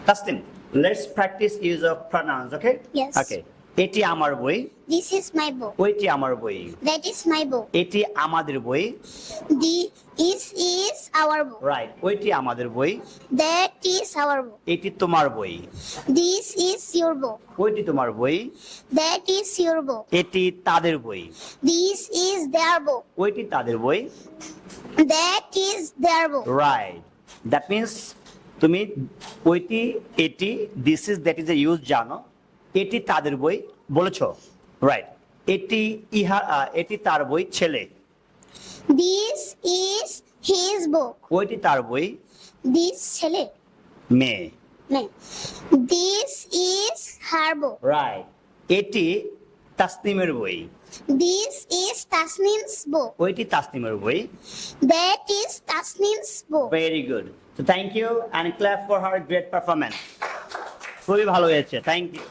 Tasnim, let's practice use of pronouns, okay? Yes. Okay. এটি আমার বই, This is my book. ওইটি আমার বই। That is my book. এটি আমাদের বই, This is our book. Right. ওইটি আমাদের বই, That is our book. এটি তোমার বই। This is your book. ওইটি তোমার বই, That is your book. এটি তাদের বই। This is their book. ওইটি তাদের বই, That is their book. Right. That means তুমি ওইটি, এটি, this is, that is a use জানো। এটি তাদের বই বলেছো, রাইট। এটি এটি তার বই ছেলে। This is his book. ওইটি তার বই This ছেলে মেয়ে, মেয়ে. This is her book. Right. এটি তাসনিমের বই, This is Tasnim's book. ওইটি তাসনিমের বই। That is Tasnim's book. Very good. So thank you and clap for her great performance. খুবই ভালো হয়েছে, থ্যাংক ইউ।